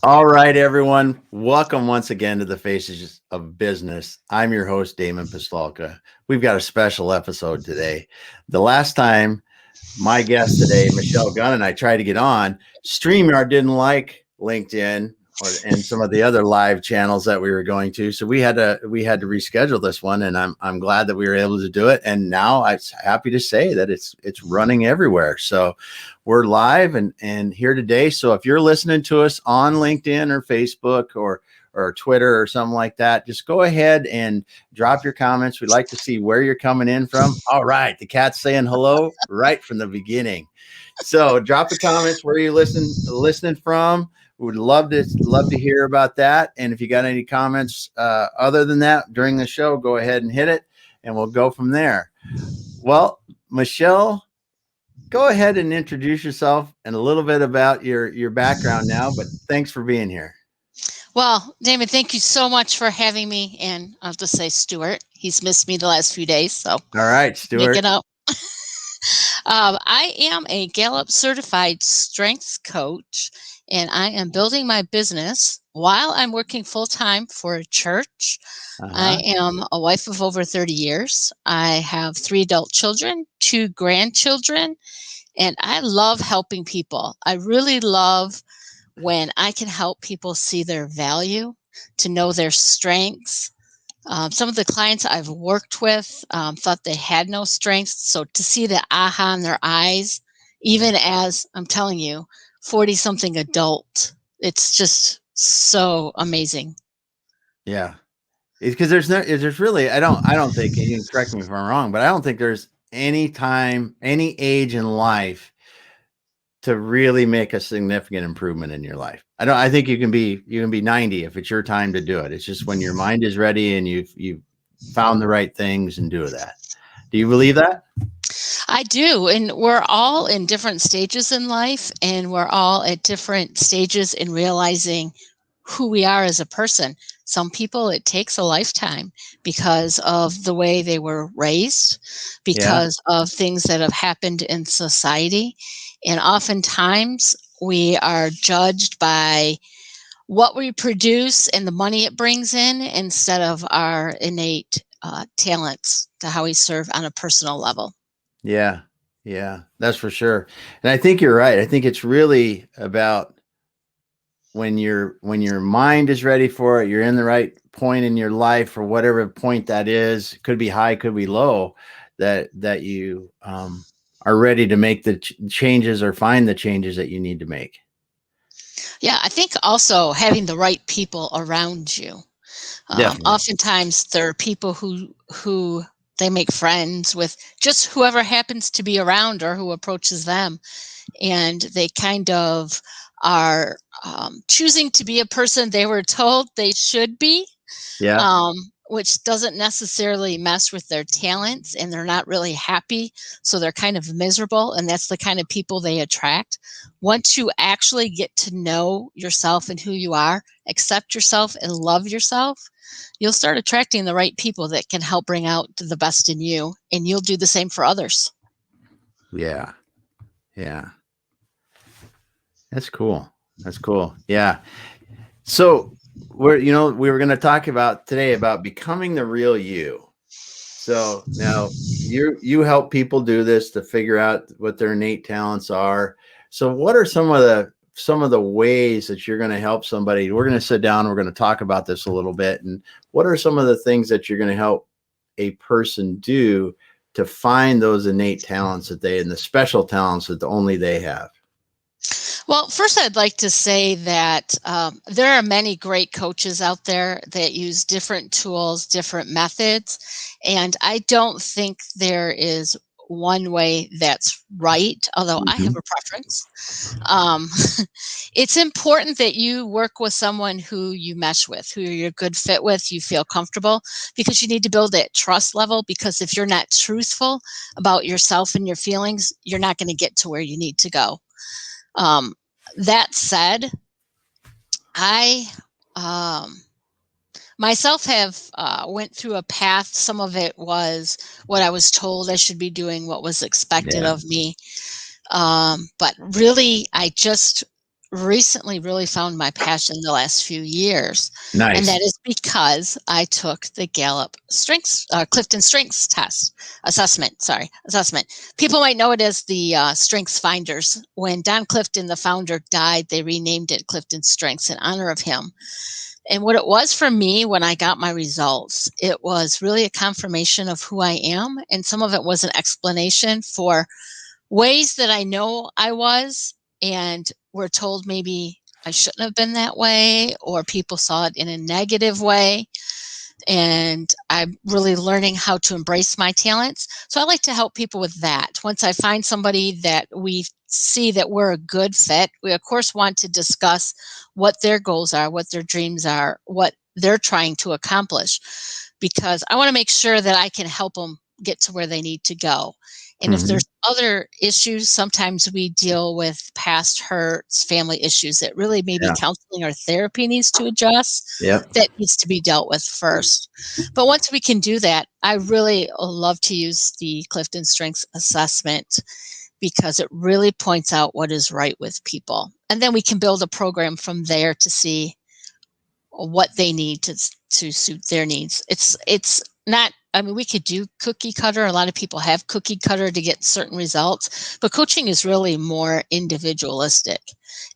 All right, everyone. Welcome once again to the Faces of Business. I'm your host, Damon Pistolka. We've got a special episode today. The last time my guest today, Michelle Gunn, and I tried to get on, StreamYard didn't like LinkedIn and some of the other live channels that we were going to. So we had to reschedule this one, and I'm glad that we were able to do it. And now I'm happy to say that it's running everywhere. So we're live and here today. So if you're listening to us on LinkedIn or Facebook or Twitter or something like that, just go ahead and drop your comments. We'd like to see where you're coming in from. All right, the cat's saying hello right from the beginning. So drop the comments where you're listening from. We would love to hear about that. And if you got any comments other than that during the show, go ahead and hit it, and we'll go from there. Well, Michelle, go ahead and introduce yourself and a little bit about your background now. But thanks for being here. Well, Damon, thank you so much for having me. And I'll just say Stuart. He's missed me the last few days, so All right, make Stuart. it up. I am a Gallup certified strengths coach, and I am building my business while I'm working full time for a church. I Uh-huh. am a wife of over 30 years. I have 3 adult children, 2 grandchildren, and I love helping people. I really love when I can help people see their value, to know their strengths. Some of the clients I've worked with thought they had no strengths. So to see the aha in their eyes, even as I'm telling you, 40 something adult, it's just so amazing. Yeah. Because there's really I don't think, and you can correct me if I'm wrong, but I don't think there's any time, any age in life to really make a significant improvement in your life. I think you can be 90 if it's your time to do it. It's just when your mind is ready and you've found the right things and do that. Do you believe that? I do. And we're all in different stages in life, and we're all at different stages in realizing who we are as a person. Some people, it takes a lifetime because of the way they were raised, Yeah. because of things that have happened in society. And oftentimes we are judged by what we produce and the money it brings in instead of our innate talents to how we serve on a personal level. Yeah. Yeah. That's for sure. And I think you're right. I think it's really about when your mind is ready for it, you're in the right point in your life or whatever point that is, could be high, could be low, that you are ready to make the changes or find the changes that you need to make. Yeah, I think also having the right people around you. Definitely. Oftentimes, there are people who they make friends with just whoever happens to be around or who approaches them, and they kind of are choosing to be a person they were told they should be, Yeah. um, which doesn't necessarily mess with their talents, and they're not really happy. So they're kind of miserable, and that's the kind of people they attract. Once you actually get to know yourself and who you are, accept yourself, and love yourself, you'll start attracting the right people that can help bring out the best in you, and you'll do the same for others. Yeah. Yeah. That's cool. That's cool. Yeah. So we were going to talk about today about becoming the real you. So now you help people do this to figure out what their innate talents are. So what are some of the ways that you're going to help somebody? We're going to sit down, we're going to talk about this a little bit. And what are some of the things that you're going to help a person do to find those innate talents that they and the special talents that only they have? Well, first, I'd like to say that there are many great coaches out there that use different tools, different methods, and I don't think there is one way that's right, although I have Mhm. a preference. Um, it's important that you work with someone who you mesh with, who you're a good fit with, you feel comfortable, because you need to build that trust level. Because if you're not truthful about yourself and your feelings, you're not going to get to where you need to go. Um, that said, I um, myself have went through a path. Some of it was what I was told I should be doing, what was expected Yeah. of me. But really, I just recently really found my passion the last few years, and Nice. that is because I took the Gallup Strengths, Clifton Strengths test assessment. Sorry, assessment. People might know it as the Strengths Finders. When Don Clifton, the founder, died, they renamed it Clifton Strengths in honor of him. And what it was for me when I got my results, it was really a confirmation of who I am, and some of it was an explanation for ways that I know I was and were told maybe I shouldn't have been that way, or people saw it in a negative way. And I'm really learning how to embrace my talents. So I like to help people with that. Once I find somebody that we see that we're a good fit, we of course want to discuss what their goals are, what their dreams are, what they're trying to accomplish, because I want to make sure that I can help them get to where they need to go. And if Hmm. there's other issues, sometimes we deal with past hurts, family issues that really maybe Yeah. counseling or therapy needs to address. Yep. That needs to be dealt with first. But once we can do that, I really love to use the Clifton Strengths Assessment because it really points out what is right with people. And then we can build a program from there to see what they need to suit their needs. It's not, I mean, we could do cookie cutter. A lot of people have cookie cutter to get certain results, but coaching is really more individualistic.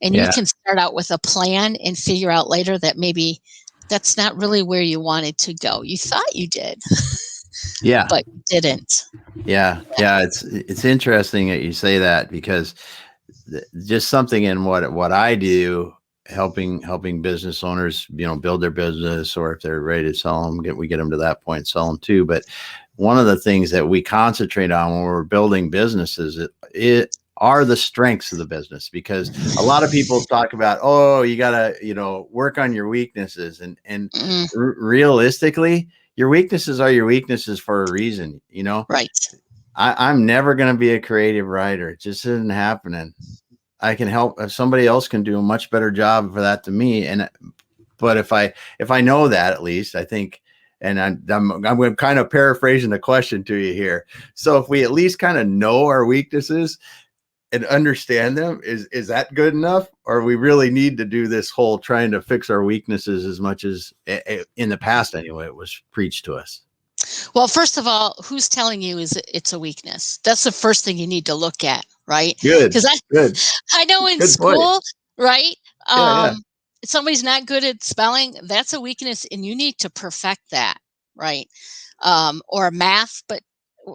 And you Yeah. can start out with a plan and figure out later that maybe that's not really where you wanted to go. You thought you did, Yeah. but you didn't. Yeah. Yeah. It's interesting that you say that because just something in what I do, helping business owners, build their business, or if they're ready to sell them, we get them to that point, sell them too. But one of the things that we concentrate on when we're building businesses, it are the strengths of the business, because a lot of people talk about, oh, you gotta, work on your weaknesses, and Mm, realistically, your weaknesses are your weaknesses for a reason. right. I'm never going to be a creative writer. It just isn't happening. I can help if somebody else can do a much better job for that than me. But if I know that, at least I think, and I'm kind of paraphrasing the question to you here. So if we at least kind of know our weaknesses and understand them, is that good enough? Or we really need to do this whole trying to fix our weaknesses as much as in the past, anyway, it was preached to us. Well, first of all, who's telling you is it's a weakness? That's the first thing you need to look at, right? Good, Because good, I know in good point. school, right? Yeah, yeah, If somebody's not good at spelling, that's a weakness, and you need to perfect that, right? Or math, but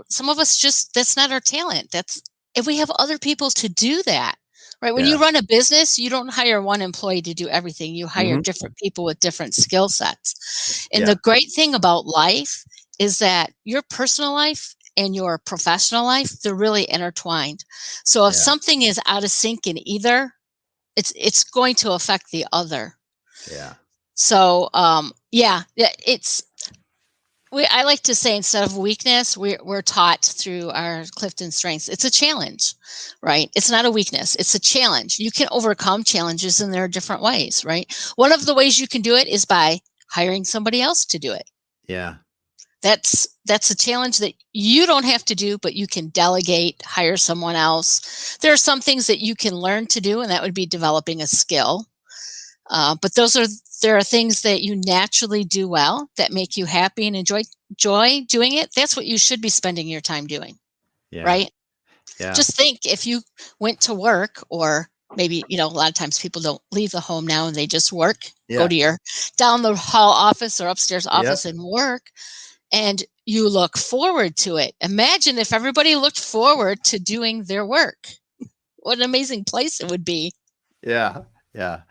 some of us just that's not our talent. That's if we have other people to do that, right? When yeah. you run a business, you don't hire one employee to do everything. You hire Hmm. different people with different skill sets. And Yeah, the great thing about life is that your personal life and your professional life, they're really intertwined. So if yeah, something is out of sync in either, it's going to affect the other. yeah, So it's I like to say instead of weakness, we're taught through our Clifton Strengths. It's a challenge, right? It's not a weakness. It's a challenge. You can overcome challenges, and there are different ways, right? One of the ways you can do it is by hiring somebody else to do it. yeah, That's a challenge that you don't have to do, but you can delegate, hire someone else. There are some things that you can learn to do, and that would be developing a skill. But there are things that you naturally do well that make you happy and enjoy doing it. That's what you should be spending your time doing, yeah, right? yeah, Just think if you went to work, or maybe a lot of times people don't leave the home now and they just work, go yeah, to your down the hall office or upstairs yep, office and work, and you look forward to it. Imagine if everybody looked forward to doing their work. What an amazing place it would be. yeah, yeah.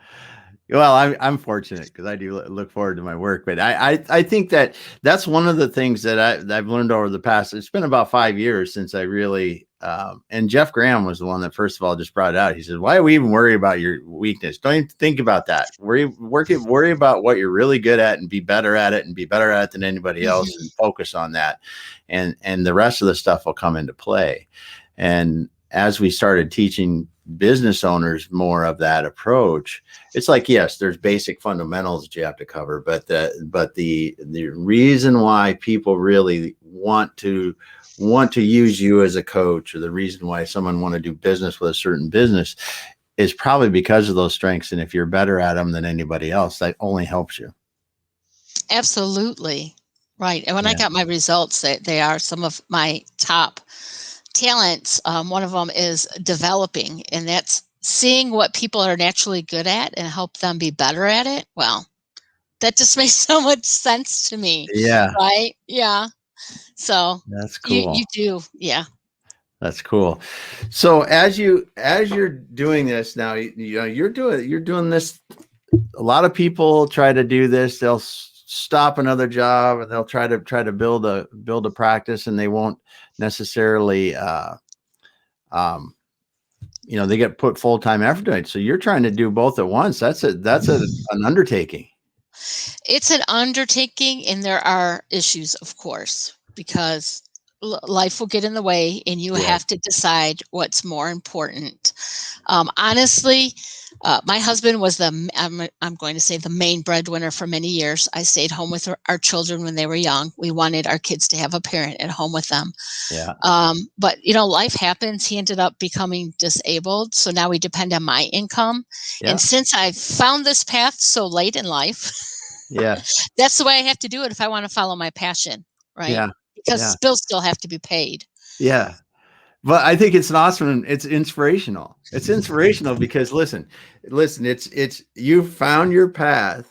Well, I'm fortunate because I do look forward to my work, but I think that's one of the things that I've learned over the past. It's been about 5 years since I really, and Jeff Graham was the one that first of all just brought it out. He said, "Why do we even worry about your weakness? Don't even think about that. Worry about what you're really good at and be better at it, and be better at it than anybody else, and Mhm. focus on that, and the rest of the stuff will come into play." And as we started teaching business owners more of that approach, it's like, yes, there's basic fundamentals that you have to cover, but the reason why people really want to use you as a coach, or the reason why someone want to do business with a certain business, is probably because of those strengths. And if you're better at them than anybody else, that only helps you. Absolutely. Right. And when I Yeah. got my results, they are some of my top talents. One of them is developing, and that's seeing what people are naturally good at and help them be better at it. Well, that just makes so much sense to me, Yeah. right? Yeah. So That's you cool. do, yeah. That's cool. So as you're doing this now, you're doing this. A lot of people try to do this. They'll stop another job and they'll try to build a practice, and they won't necessarily um they get put full-time effort into it. So you're trying to do both at once. An undertaking. It's an undertaking, and there are issues, of course, because life will get in the way, and you Yeah. have to decide what's more important. Honestly, my husband was I'm going to say the main breadwinner for many years. I stayed home with our children when they were young. We wanted our kids to have a parent at home with them. Yeah. But life happens. He ended up becoming disabled, so now we depend on my income. And Yeah. since I found this path so late in life, Yeah. that's the way I have to do it if I want to follow my passion, right? Yeah. Because Yeah. bills still have to be paid. Yeah. But I think it's an awesome. It's inspirational. It's inspirational because listen. It's you found your path,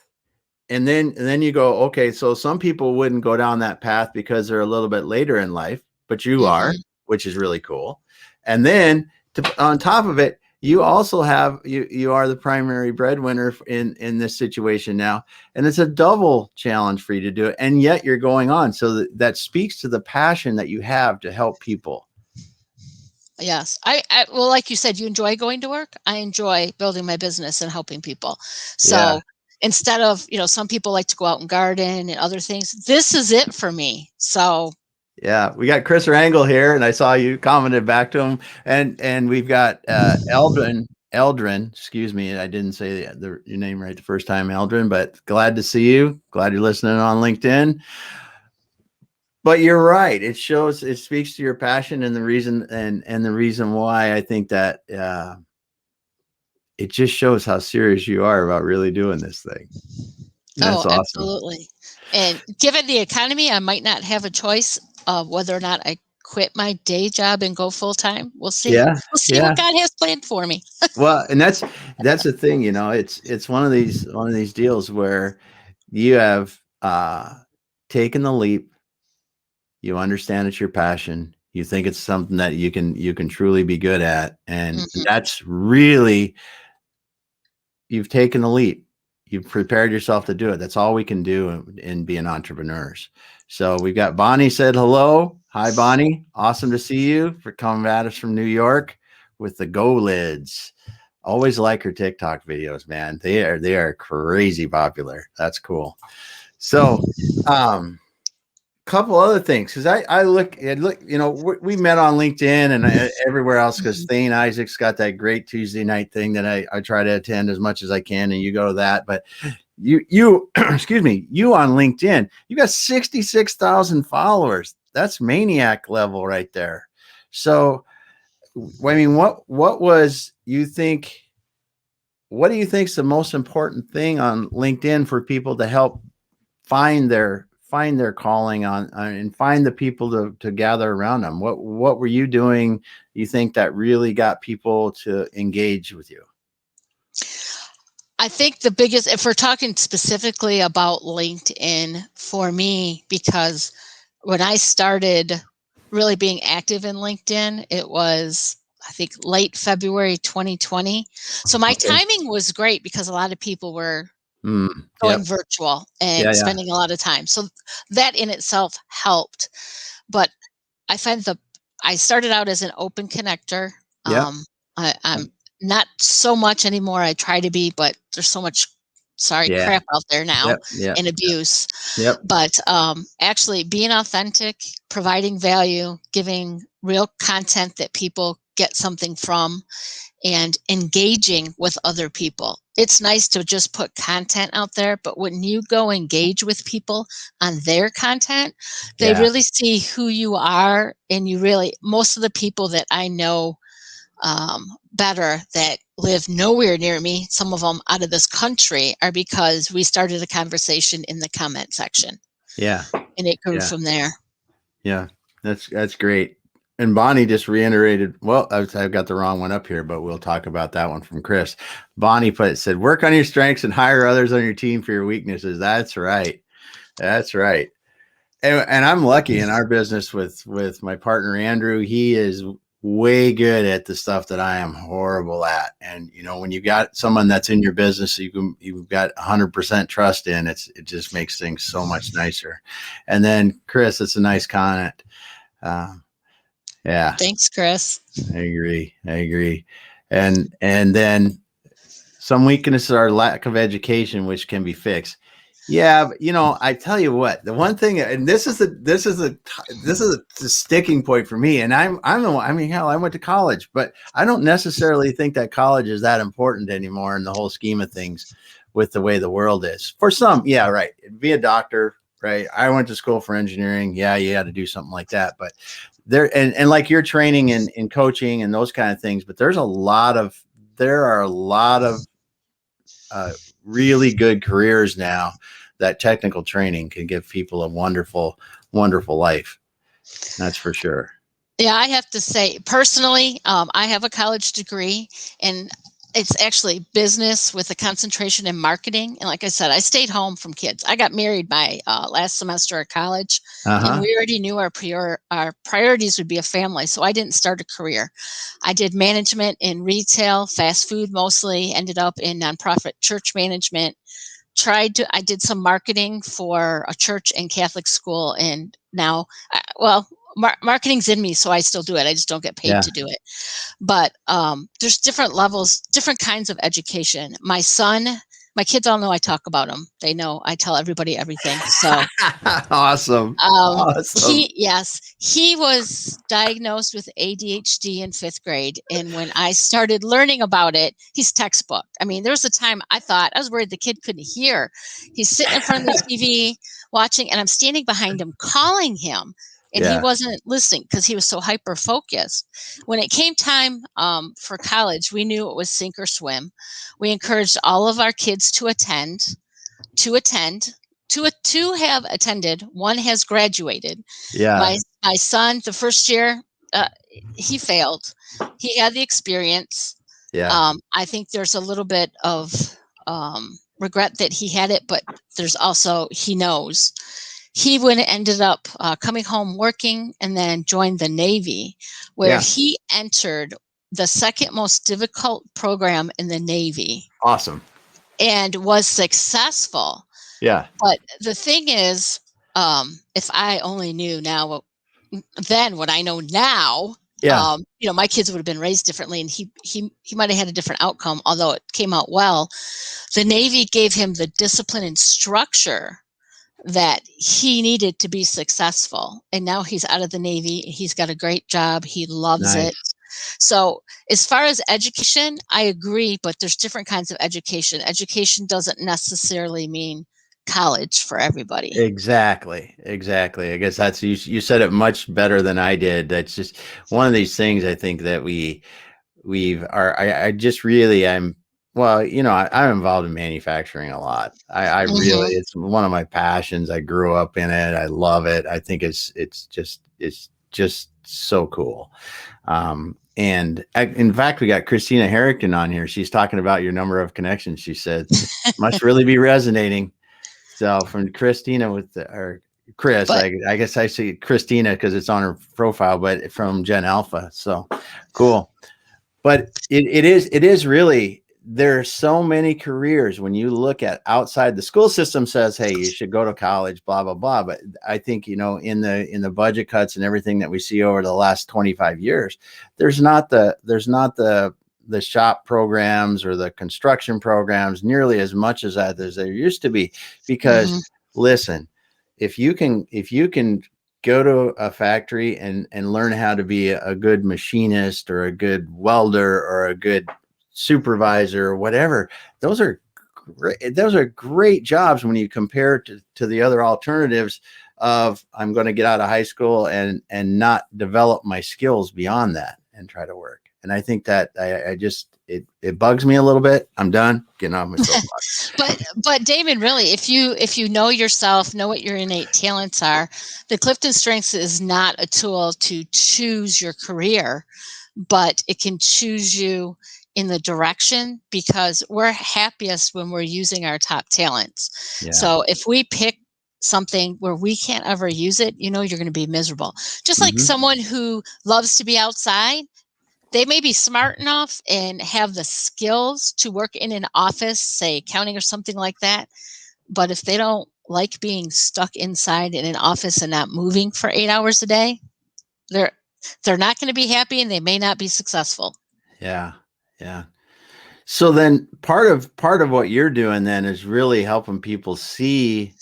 and then you go, okay. So some people wouldn't go down that path because they're a little bit later in life, but you are, Hmm. which is really cool. And then on top of it, you also have you are the primary breadwinner in this situation now, and it's a double challenge for you to do it. And yet you're going on, so that speaks to the passion that you have to help people. Yes. Well, like you said, you enjoy going to work. I enjoy building my business and helping people. Yeah. So instead of, some people like to go out and garden and other things, this is it for me. So, Yeah, we got Chris Rangel here, and I saw you commented back to him, and we've got Eldrin. Excuse me, I didn't say your name right the first time, Eldrin. But glad to see you. Glad you're listening on LinkedIn. But you're right. It speaks to your passion and the reason and the reason why I think that it just shows how serious you are about really doing this thing. And oh, that's awesome. absolutely. And given the economy, I might not have a choice of whether or not I quit my day job and go full time. We'll see. Yeah, We'll see what yeah. God has planned for me. Well, and that's the thing, it's one of these deals where you have taken the leap, you understand it's your passion, you think it's something that you can truly be good at, and Hmm. that's really you've taken the leap. You've prepared yourself to do it. That's all we can do in being entrepreneurs. So we've got Bonnie said hello. Hi, Bonnie. Awesome to see you for coming at us from New York with the Go Lids. Always like her TikTok videos, man. They are crazy popular. That's cool. So, couple other things because I look, we met on LinkedIn and everywhere else because Hmm. Thane Isaac's got that great Tuesday night thing that I try to attend as much as I can, and you go to that. But you excuse me, you on LinkedIn, you got 66,000 followers. That's maniac level right there. So I mean, what do you think's the most important thing on LinkedIn for people to help find their calling on and find the people to gather around them? What were you doing, you think, that really got people to engage with you? I think the biggest, if we're talking specifically about LinkedIn for me, because when I started really being active in LinkedIn, it was, I think, late February 2020. So my Okay. timing was great because a lot of people were Yep. going virtual Yeah. and Yeah. spending a lot of time. So that in itself helped. But I find I started out as an open connector. Yep. I'm not so much anymore. I try to be, but there's so much sorry Yeah. crap out there now Yep. Yep. and abuse. Yep. But actually being authentic, providing value, giving real content that people get something from, and engaging with other people. It's nice to just put content out there, but when you go engage with people on their content, they Yeah. really see who you are. And most of the people that I know better that live nowhere near me, some of them out of this country, are because we started a conversation in the comment section. Yeah. And it grew Yeah. from there. Yeah. That's great. And Bonnie just reiterated, well, I've got the wrong one up here, but we'll talk about that one from Chris. Bonnie said, work on your strengths and hire others on your team for your weaknesses. That's right. That's right. And I'm lucky in our business with my partner, Andrew. He is way good at the stuff that I am horrible at. And, when you got someone that's in your business, you've got 100% trust in, it just makes things so much nicer. And then Chris, it's a nice comment. Yeah, Thanks, Chris. I agree. And then some weaknesses are lack of education, which can be fixed. Yeah, but, I tell you what, the one thing, and this is a sticking point for me. And I'm the one. I mean, hell, I went to college, but I don't necessarily think that college is that important anymore in the whole scheme of things, with the way the world is. For some, yeah, right. Be a doctor, right? I went to school for engineering. Yeah, you got to do something like that, but and like your training and coaching and those kind of things. But there are a lot of really good careers now that technical training can give people a wonderful, wonderful life. That's for sure. Yeah, I have to say, personally, I have a college degree, and it's actually business with a concentration in marketing. And like I said, I stayed home from kids. I got married my last semester of college, and we already knew our priorities would be a family, so I didn't start a career. I did management in retail, fast food mostly, ended up in nonprofit church management. I did some marketing for a church and Catholic school, and now, marketing's in me, so I still do it. I just don't get paid to do it. But there's different levels, different kinds of education. My kids all know I talk about them. They know I tell everybody everything. So Awesome. he was diagnosed with ADHD in 5th grade. And when I started learning about it, he's textbook. I mean, there was a time I was worried the kid couldn't hear. He's sitting in front of the TV watching, and I'm standing behind him, calling him. And he wasn't listening because he was so hyper focused. When it came time for college, we knew it was sink or swim. We encouraged all of our kids to attend. Two have attended. One has graduated. Yeah. My son, the first year, he failed. He had the experience. Yeah. I think there's a little bit of regret that he had it, but there's also, he knows. He ended up coming home working, and then joined the Navy, where he entered the second most difficult program in the Navy. Awesome. And was successful. Yeah. But the thing is, if I only knew now then what I know now, my kids would have been raised differently, and he might have had a different outcome, although it came out well. The Navy gave him the discipline and structure that he needed to be successful. And now he's out of the Navy. He's got a great job. He loves it. So as far as education, I agree, but there's different kinds of education. Education doesn't necessarily mean college for everybody. Exactly. I guess that's, you said it much better than I did. That's just one of these things I think that I just really, I'm involved in manufacturing a lot. I really, it's one of my passions. I grew up in it. I love it. I think it's just so cool. And in fact, we got Christina Harrington on here. She's talking about your number of connections. She said, must really be resonating. So from Christina or Chris, I guess I see Christina because it's on her profile, but from Gen Alpha. So cool. But it is really, there are so many careers when you look at outside. The school system says, hey, you should go to college, blah, blah, blah. But I think, in the budget cuts and everything that we see over the last 25 years, there's not the shop programs or the construction programs nearly as much as there used to be. Because listen, if you can go to a factory and learn how to be a good machinist or a good welder or a good supervisor or whatever, those are great jobs when you compare to the other alternatives of, I'm going to get out of high school and not develop my skills beyond that and try to work. And I think that I just, it bugs me a little bit. I'm done getting off my soapbox. But Damon, really, if you know yourself, know what your innate talents are, the Clifton Strengths is not a tool to choose your career, but it can choose you in the direction, because we're happiest when we're using our top talents. Yeah. So if we pick something where we can't ever use it, you're going to be miserable. Just like someone who loves to be outside, they may be smart enough and have the skills to work in an office, say accounting or something like that. But if they don't like being stuck inside in an office and not moving for 8 hours a day, they're not going to be happy, and they may not be successful. Yeah. Yeah. So then part of what you're doing then is really helping people see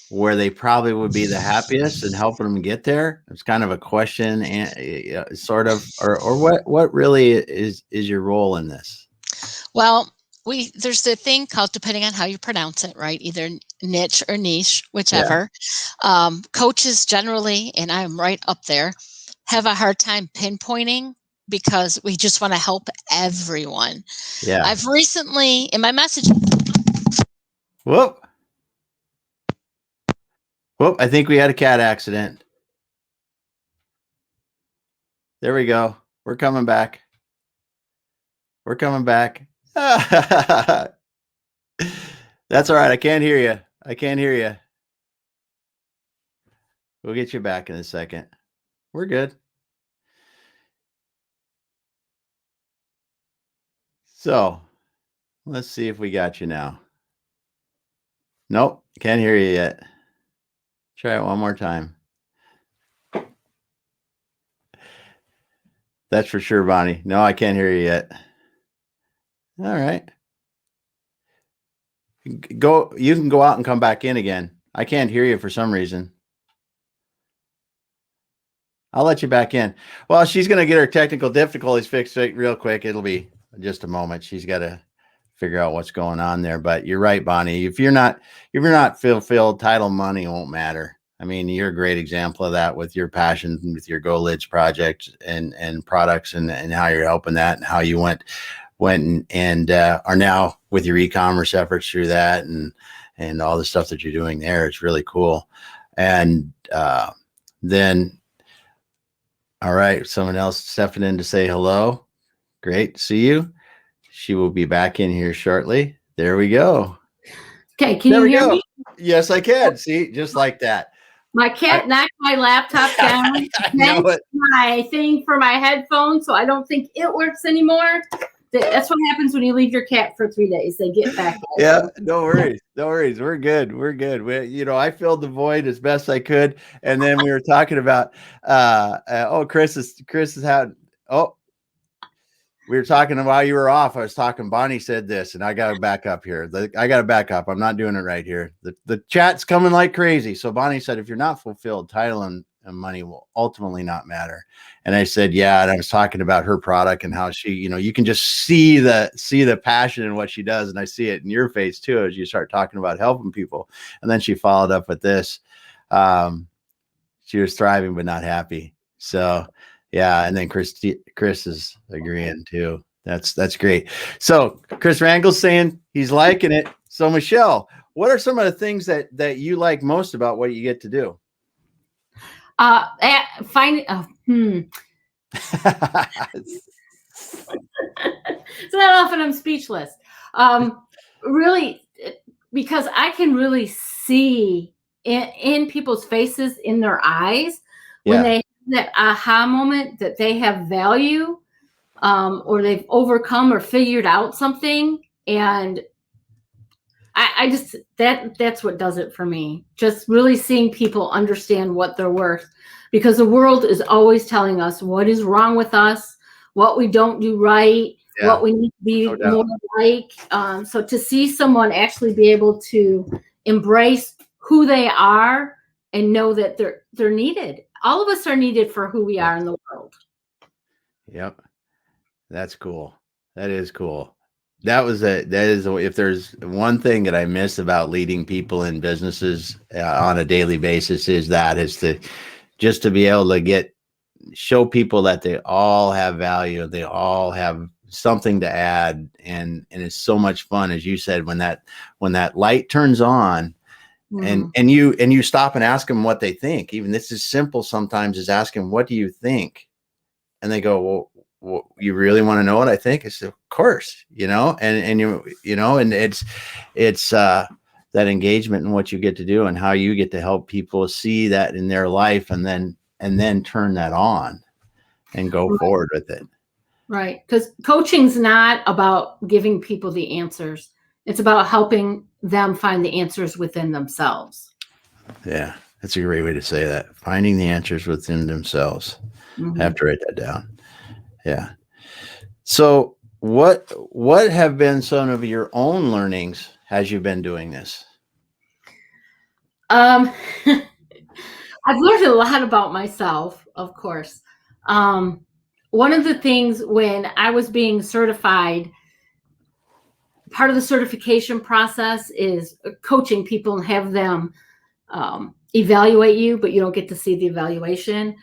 where they probably would be the happiest and helping them get there. It's kind of a question, and sort of, or what really is your role in this? Well, there's the thing called, depending on how you pronounce it, right? Either niche or niche, whichever. Yeah. Coaches generally, and I'm right up there, have a hard time pinpointing, because we just want to help everyone. Yeah. I've recently, in my message. Whoop. I think we had a cat accident. There we go. We're coming back. That's all right. I can't hear you. We'll get you back in a second. We're good. So let's see if we got you now. Nope, can't hear you yet. Try it one more time. That's for sure, Bonnie. No, I can't hear you yet. All right. You can go out and come back in again. I can't hear you for some reason. I'll let you back in. Well, she's going to get her technical difficulties fixed real quick. It'll be just a moment. She's got to figure out what's going on there. But you're right, Bonnie. If you're not fulfilled, title money won't matter. I mean, you're a great example of that with your passion, with your Go Lids project and products, and how you're helping that, and how you went and are now with your e-commerce efforts through that, and all the stuff that you're doing there. It's really cool. And then, all right, someone else stepping in to say hello. Great to see you. She will be back in here shortly. There we go. Okay, can you hear me? Yes, I can. See, just like that. My cat knocked my laptop down. My thing for my headphones, so I don't think it works anymore. That's what happens when you leave your cat for 3 days. They get back. Yeah, no worries. We're good. I filled the void as best I could, and then we were talking about Chris is how. We were talking while you were off. I was talking. Bonnie said this, and I got to back up here. I got to back up. I'm not doing it right here. The chat's coming like crazy. So Bonnie said, if you're not fulfilled, title and money will ultimately not matter. And I said, yeah. And I was talking about her product and how she, you can just see the passion in what she does. And I see it in your face too, as you start talking about helping people. And then she followed up with this. She was thriving, but not happy. So yeah. And then Chris is agreeing too. That's great. So Chris Rangel's saying he's liking it. So Michelle, what are some of the things that you like most about what you get to do? So that often I'm speechless. Really, because I can really see in people's faces, in their eyes, when they have that aha moment that they have value, or they've overcome or figured out something. And I just, that's what does it for me. Just really seeing people understand what they're worth, because the world is always telling us what is wrong with us, what we don't do right, what we need to be more like. So to see someone actually be able to embrace who they are and know that they're needed. All of us are needed for who we are in the world. Yep. That's cool. That is cool. If there's one thing that I miss about leading people in businesses on a daily basis, is to be able to get show people that they all have value, they all have something to add, and it's so much fun, as you said, when that light turns on, and you stop and ask them what they think. Even this is simple sometimes, is asking, what do you think? And they go, well, you really want to know what I think? I said, of course, and it's that engagement in what you get to do and how you get to help people see that in their life, and then turn that on and go forward with it. Right. Because coaching's not about giving people the answers. It's about helping them find the answers within themselves. Yeah, that's a great way to say that. Finding the answers within themselves. I have to write that down. Yeah. So what have been some of your own learnings as you've been doing this? I've learned a lot about myself, of course. One of the things when I was being certified, part of the certification process is coaching people and have them evaluate you, but you don't get to see the evaluation.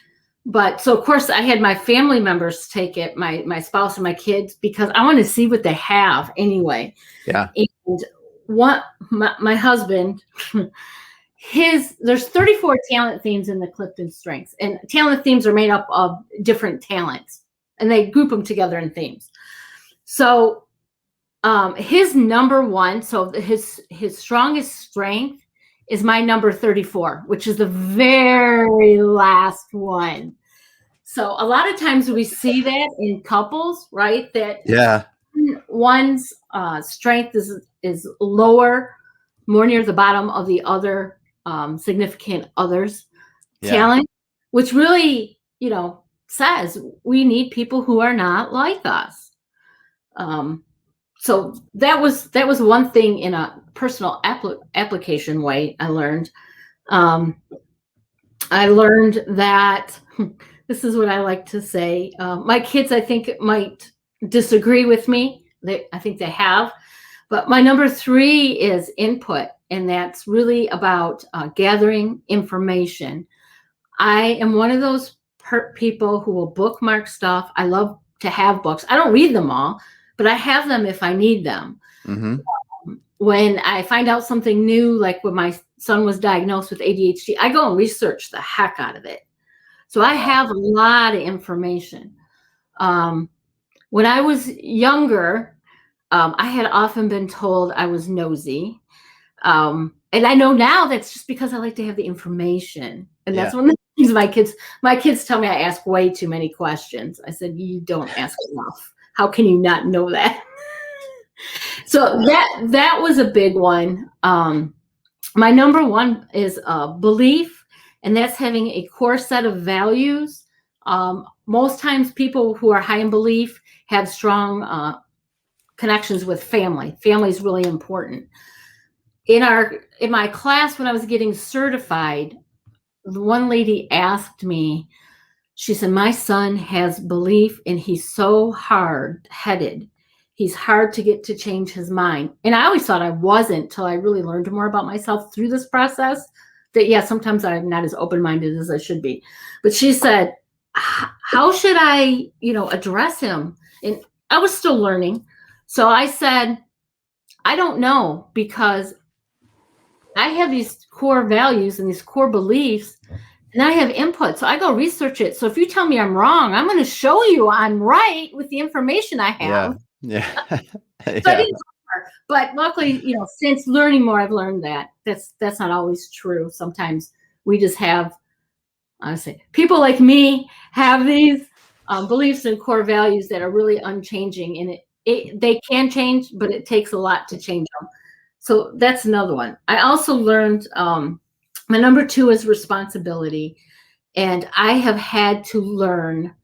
But so, of course, I had my family members take it, my spouse and my kids, because I want to see what they have anyway. Yeah. And my husband, there's 34 talent themes in the Clifton Strengths, and talent themes are made up of different talents, and they group them together in themes. So his number one, so his strongest strength is my number 34, which is the very last one. So a lot of times we see that in couples, right? That one's strength is lower, more near the bottom of the other significant other's talent, which really, says we need people who are not like us. So that was one thing in a personal application way I learned. I learned that this is what I like to say. My kids, I think, might disagree with me. I think they have. But my number 3 is input, and that's really about gathering information. I am one of those people who will bookmark stuff. I love to have books. I don't read them all, but I have them if I need them. When I find out something new, like when my son was diagnosed with ADHD, I go and research the heck out of it. So I have a lot of information. When I was younger, I had often been told I was nosy. And I know now that's just because I like to have the information. And that's one of the things my kids tell me, I ask way too many questions. I said, you don't ask enough. How can you not know that? So that was a big one. My number 1 is belief, and that's having a core set of values. Most times people who are high in belief have strong connections with family. Family is really important. In my class, when I was getting certified, one lady asked me, she said, my son has belief and he's so hard-headed. He's hard to get to change his mind. And I always thought I wasn't till I really learned more about myself through this process. That, sometimes I'm not as open-minded as I should be. But she said, how should I, address him? And I was still learning. So I said, I don't know, because I have these core values and these core beliefs, and I have input. So I go research it. So if you tell me I'm wrong, I'm going to show you I'm right with the information I have. Yeah. So I didn't, but luckily, since learning more, I've learned that that's not always true. Sometimes we just have, I say, people like me have these beliefs and core values that are really unchanging, and they can change, but it takes a lot to change them. So that's another one. I also learned my number 2 is responsibility, and I have had to learn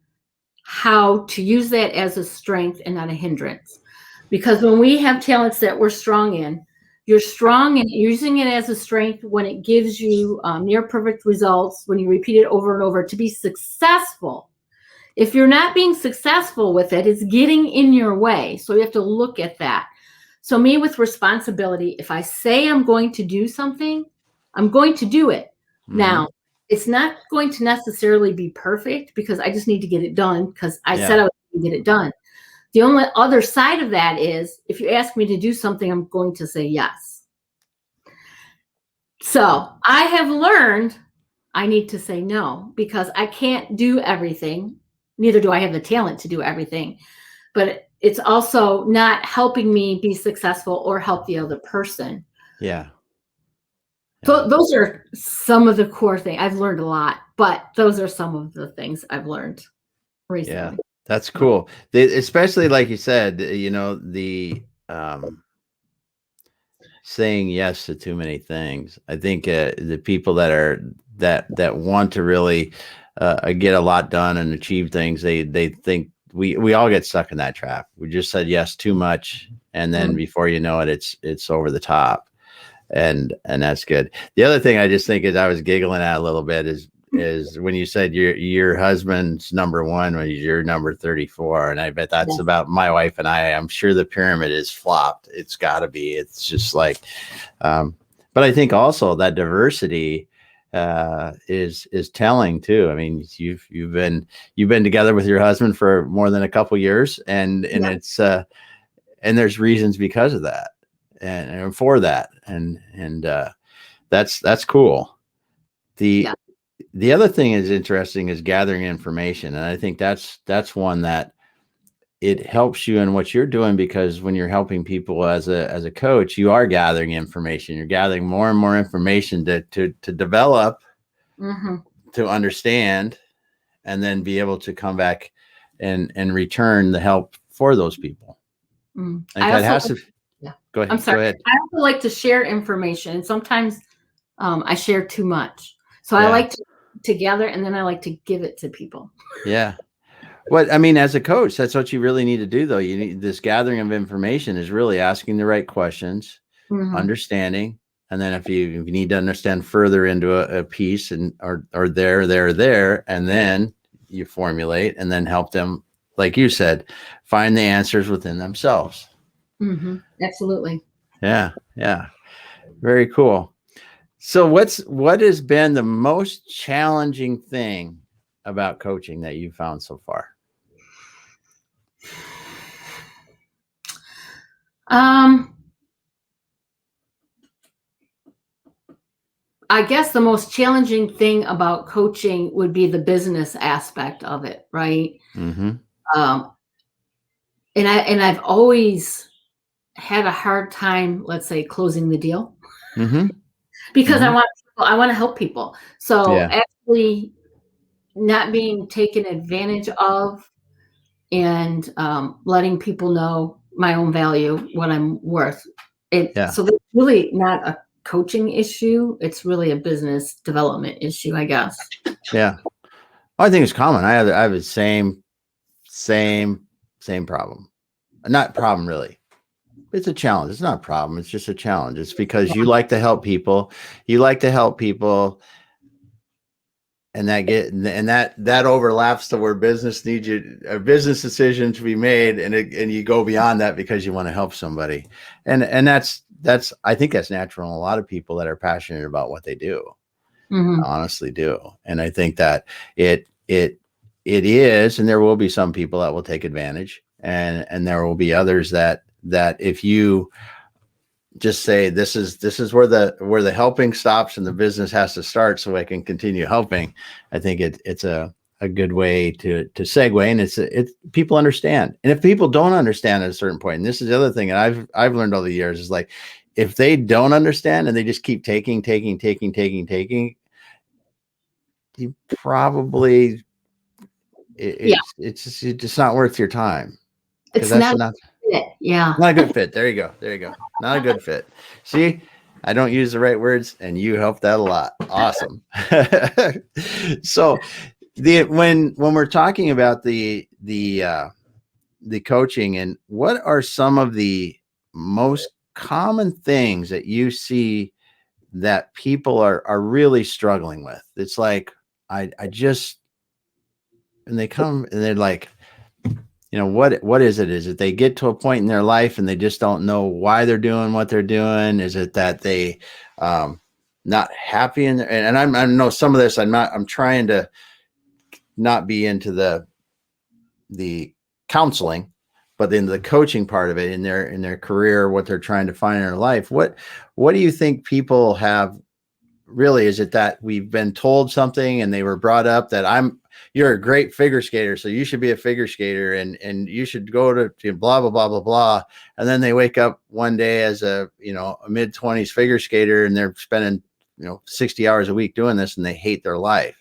how to use that as a strength and not a hindrance. Because when we have talents that we're strong in, you're strong in using it as a strength when it gives you near perfect results, when you repeat it over and over to be successful. If you're not being successful with it, it's getting in your way. So you have to look at that. So me with responsibility, if I say I'm going to do something, I'm going to do it. Now, it's not going to necessarily be perfect because I just need to get it done because I said I was going to get it done. The only other side of that is if you ask me to do something, I'm going to say yes. So I have learned I need to say no because I can't do everything. Neither do I have the talent to do everything. But it's also not helping me be successful or help the other person. Yeah. So those are some of the core things. I've learned a lot, but those are some of the things I've learned recently. Yeah, that's cool. Especially like you said, the saying yes to too many things. I think the people that want to really get a lot done and achieve things, they think we all get stuck in that trap. We just said yes too much, and then before you know it, it's over the top, and that's good. The other thing I just think is I was giggling at a little bit is when you said your husband's number one when you're number 34, and I bet that's about my wife and I. I'm sure the pyramid is flopped. It's got to be. It's just like, but I think also that diversity is telling too. I mean, you've been together with your husband for more than a couple years, and it's and there's reasons because of that and for that, and that's cool. The other thing is interesting is gathering information. And I think that's one that it helps you in what you're doing, because when you're helping people as a coach, you are gathering information. You're gathering more and more information to develop, to understand, and then be able to come back and return the help for those people. Mm. That has to. Yeah. Go ahead. I'm sorry. Go ahead. I also like to share information. Sometimes I share too much. So I like to gather, and then I like to give it to people. Yeah. Well, I mean, as a coach, that's what you really need to do, though. You need this gathering of information is really asking the right questions, understanding, and then if you need to understand further into a piece and or there, and then you formulate and then help them, like you said, find the answers within themselves. Absolutely. Yeah. Yeah. Very cool. So what has been the most challenging thing about coaching that you've found so far? I guess the most challenging thing about coaching would be the business aspect of it, right? And I've always had a hard time, let's say, closing the deal because I want to help people. So actually not being taken advantage of and letting people know my own value, what I'm worth. So that's really not a coaching issue. It's really a business development issue, I guess. Yeah. I think it's common. I have the same problem. Not problem, really. It's a challenge. It's not a problem. It's just a challenge. It's because you like to help people. And that overlaps to where business needs a business decision to be made, and you go beyond that because you want to help somebody, and that's I think that's natural in a lot of people that are passionate about what they do. I honestly do, and I think that it is, and there will be some people that will take advantage, and there will be others that if you just say this is where the helping stops and the business has to start so I can continue helping. I think it's a good way to segue, and it's people understand. And if people don't understand at a certain point, and this is the other thing that I've learned over the years, is like, if they don't understand and they just keep taking, you probably it's just not worth your time. It's not fit. Yeah. Not a good fit. There you go. Not a good fit. See, I don't use the right words, and you helped that a lot. Awesome. So when we're talking about the coaching, and what are some of the most common things that you see that people are really struggling with? It's like, I just, and they come and they're like, what is it? Is it they get to a point in their life and they just don't know why they're doing what they're doing? Is it that they not happy in there. And I know some of this, I'm trying to not be into the counseling, but then the coaching part of it in their career, what they're trying to find in their life. What do you think people have? Really, is it that we've been told something and they were brought up that you're a great figure skater, so you should be a figure skater, and you should go to blah blah blah blah blah, and then they wake up one day as a mid-20s figure skater, and they're spending 60 hours a week doing this, and they hate their life?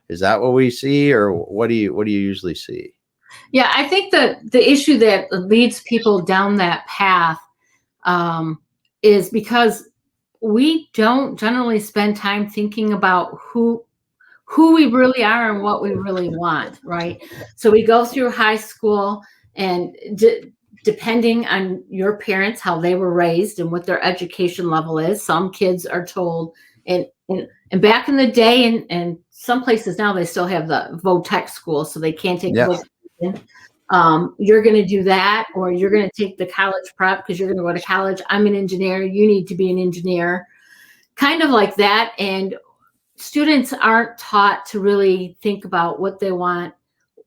Is that what we see, or what do you usually see? Yeah, I think that the issue that leads people down that path is because we don't generally spend time thinking about who we really are and what we really want, right? So we go through high school, and depending on your parents, how they were raised and what their education level is, some kids are told, and back in the day, and some places now, they still have the VOTEC school, so they can't take Yes. you're going to do that, or you're going to take the college prep because you're going to go to college. I'm an engineer. You need to be an engineer, kind of like that. And students aren't taught to really think about what they want,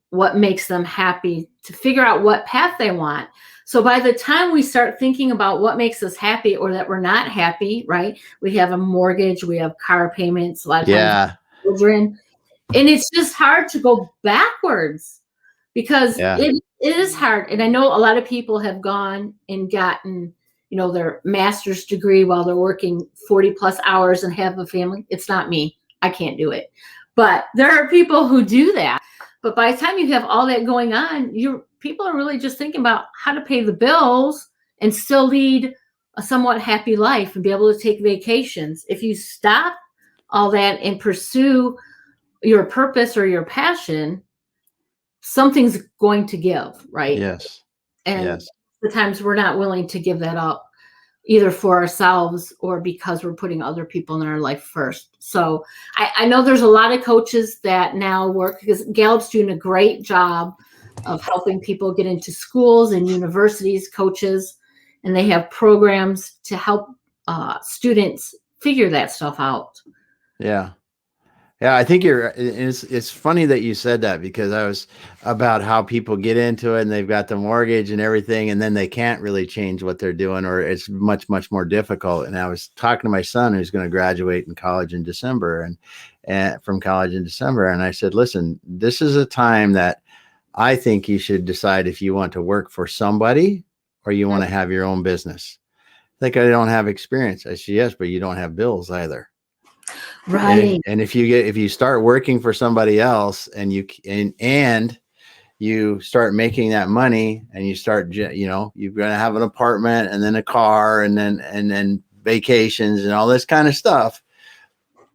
what makes them happy, to figure out what path they want. So by the time we start thinking about what makes us happy or that we're not happy, right? We have a mortgage, we have car payments, a lot of times children, and it's just hard to go backwards because it is hard. And I know a lot of people have gone and gotten, their master's degree while they're working 40 plus hours and have a family. It's not me. I can't do it. But there are people who do that. But by the time you have all that going on, people are really just thinking about how to pay the bills and still lead a somewhat happy life and be able to take vacations. If you stop all that and pursue your purpose or your passion, something's going to give, right? Yes. And the times we're not willing to give that up, either for ourselves or because we're putting other people in our life first. So I know there's a lot of coaches that now work, because Gallup's doing a great job of helping people get into schools and universities, coaches, and they have programs to help students figure that stuff out. Yeah. Yeah, I think it's funny that you said that, because I was about how people get into it and they've got the mortgage and everything, and then they can't really change what they're doing, or it's much, much more difficult. And I was talking to my son, who's going to graduate in college in December, and from college in December. And I said, listen, this is a time that I think you should decide if you want to work for somebody or you want to have your own business. Like, I don't have experience. I said, yes, but you don't have bills either. Right. And if you start working for somebody else, and you start making that money, and you start, you're going to have an apartment and then a car and then vacations and all this kind of stuff.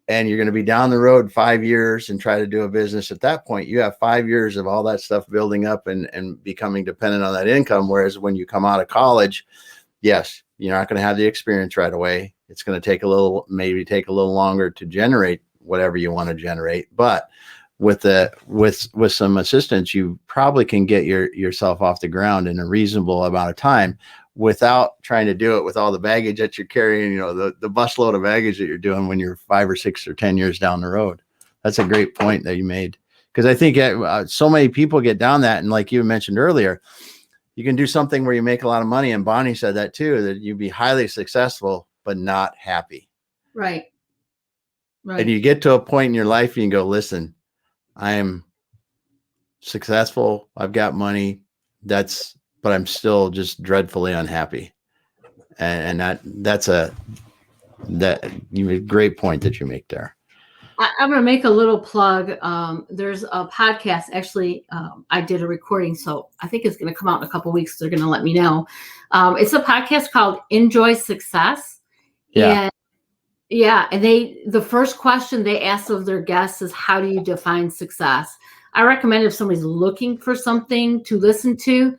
And you're going to be down the road 5 years and try to do a business. At that point, you have 5 years of all that stuff building up and becoming dependent on that income. Whereas when you come out of college, yes, you're not going to have the experience right away. It's going to maybe take a little longer to generate whatever you want to generate. But with some assistance, you probably can get yourself off the ground in a reasonable amount of time, without trying to do it with all the baggage that you're carrying, the busload of baggage that you're doing when you're 5 or 6 or 10 years down the road. That's a great point that you made, because I think so many people get down that. And like you mentioned earlier, you can do something where you make a lot of money. And Bonnie said that too, that you'd be highly successful, but not happy. Right. And you get to a point in your life and you go, listen, I am successful. I've got money. But I'm still just dreadfully unhappy. And that's a great point that you make there. I'm going to make a little plug. There's a podcast. Actually, I did a recording, so I think it's going to come out in a couple of weeks. They're going to let me know. It's a podcast called Enjoy Success. Yeah. And the first question they ask of their guests is, how do you define success? I recommend, if somebody's looking for something to listen to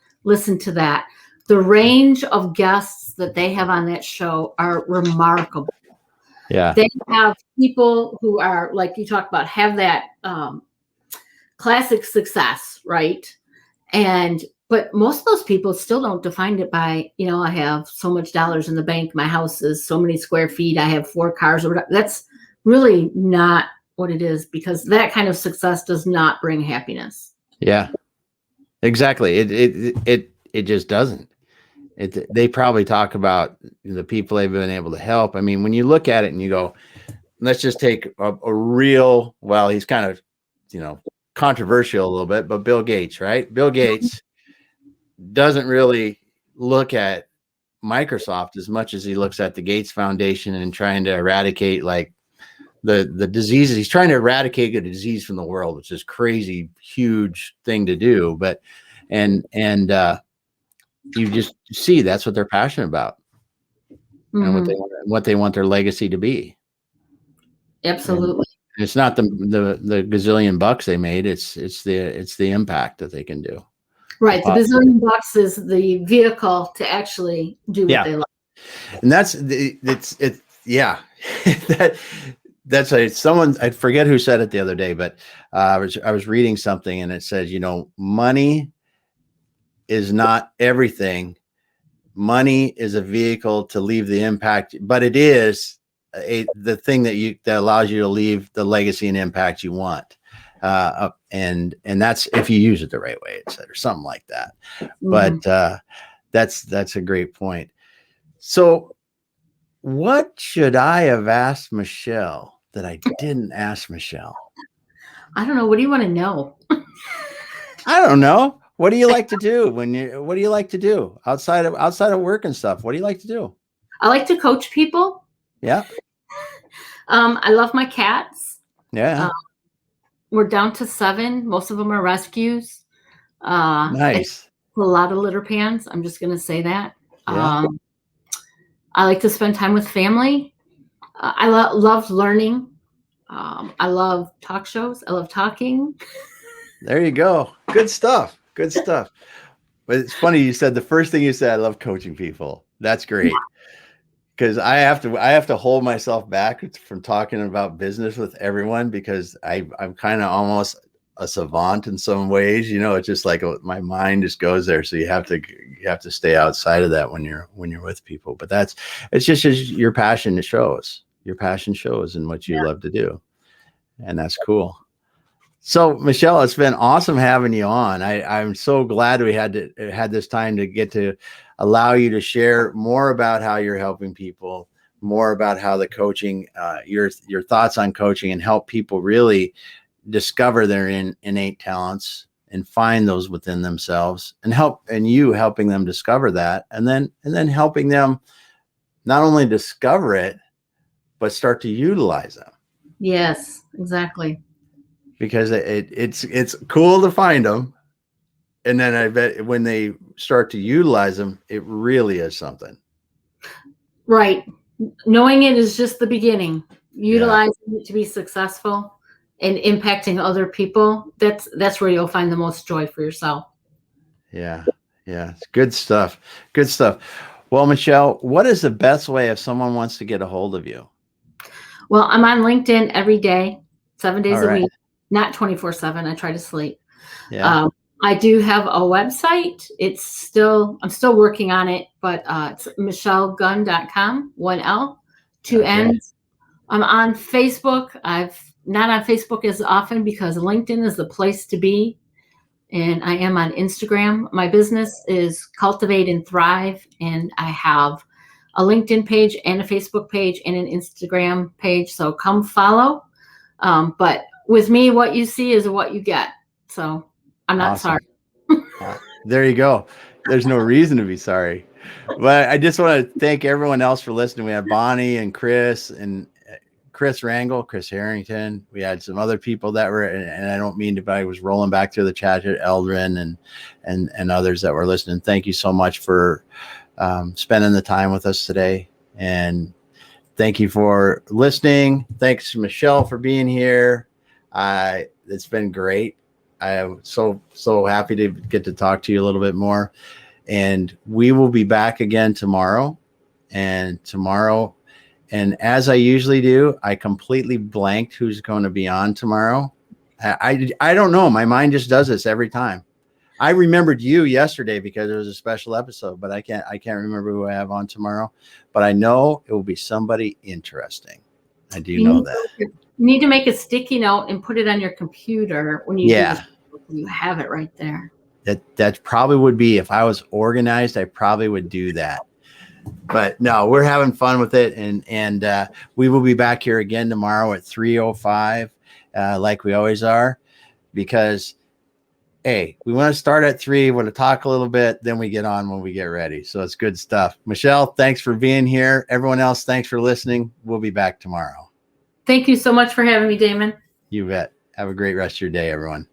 that. The range of guests that they have on that show are remarkable. Yeah. They have people who are, like you talked about, have that classic success, right? But most of those people still don't define it by, I have so much dollars in the bank, my house is so many square feet, I have 4 cars, or whatever. really not what it is, because that kind of success does not bring happiness. Yeah, exactly. It just doesn't. They probably talk about the people they've been able to help. I mean, when you look at it and you go, let's just take a real, well, he's kind of, controversial a little bit, but Bill Gates, right? Bill Gates doesn't really look at Microsoft as much as he looks at the Gates Foundation and trying to eradicate like the diseases. He's trying to eradicate a disease from the world, which is crazy, huge thing to do. But, and you just see that's what they're passionate about, and what they want their legacy to be. Absolutely. And it's not the gazillion bucks they made. It's the impact that they can do. Right. The bazillion bucks is the vehicle to actually do what they love. And that's someone, I forget who said it the other day, but I was reading something and it says, money is not everything. Money is a vehicle to leave the impact, but it is the thing that allows you to leave the legacy and impact you want. And that's if you use it the right way, it said, or something like that. But that's a great point. So what should I have asked Michelle that I didn't ask Michelle? I don't know. What do you want to know? I don't know. What do you like to do what do you like to do outside of work and stuff? What do you like to do? I like to coach people. Yeah. I love my cats. Yeah. We're down to 7. Most of them are rescues. Nice. A lot of litter pans. I'm just going to say that. Yeah. I like to spend time with family. I love learning. I love talk shows. I love talking. There you go. Good stuff. Good stuff. But it's funny you said the first thing you said, I love coaching people. That's great. Because I have to hold myself back from talking about business with everyone, because I'm kind of almost a savant in some ways. It's just like my mind just goes there. So you have to stay outside of that when you're with people. But it's just your passion shows. Your passion shows in what you love to do, and that's cool. So Michelle, it's been awesome having you on. I'm so glad we had this time to get to allow you to share more about how you're helping people, more about how the coaching, your thoughts on coaching, and help people really discover their innate talents and find those within themselves, and you helping them discover that, and then helping them not only discover it, but start to utilize them. Yes, exactly. Because it's cool to find them, and then I bet when they start to utilize them, it really is something. Right. Knowing it is just the beginning. Utilizing it to be successful and impacting other people, that's where you'll find the most joy for yourself. Yeah. It's good stuff. Good stuff. Well, Michelle, what is the best way if someone wants to get a hold of you? Well, I'm on LinkedIn every day, 7 days a week. Not 24/7. I try to sleep. Yeah. I do have a website. I'm still working on it, but it's michellegunn.com, 1 L, 2 N's. I'm on Facebook. I've not on Facebook as often because LinkedIn is the place to be. And I am on Instagram. My business is Cultivate and Thrive, and I have a LinkedIn page and a Facebook page and an Instagram page. So come follow. But with me, what you see is what you get. So I'm not sorry. There you go. There's no reason to be sorry. But I just want to thank everyone else for listening. We had Bonnie and Chris Rangel, Chris Harrington. We had some other people that were, and I don't mean to, but I was rolling back through the chat here, Eldrin and others that were listening. Thank you so much for spending the time with us today. And thank you for listening. Thanks to Michelle for being here. It's been great. I am so happy to get to talk to you a little bit more. And we will be back again tomorrow. And as I usually do, I completely blanked who's going to be on tomorrow. I don't know. My mind just does this every time. I remembered you yesterday because it was a special episode, but I can't remember who I have on tomorrow. But I know it will be somebody interesting. I do know that. You need to make a sticky note and put it on your computer when you do this. You have it right there. That probably would be, if I was organized, I probably would do that. But no, we're having fun with it, and we will be back here again tomorrow at 3:05, like we always are, because hey, we want to start at 3, want to talk a little bit, then we get on when we get ready. So it's good stuff. Michelle, thanks for being here. Everyone else, thanks for listening. We'll be back tomorrow. Thank you so much for having me, Damon. You bet. Have a great rest of your day, everyone.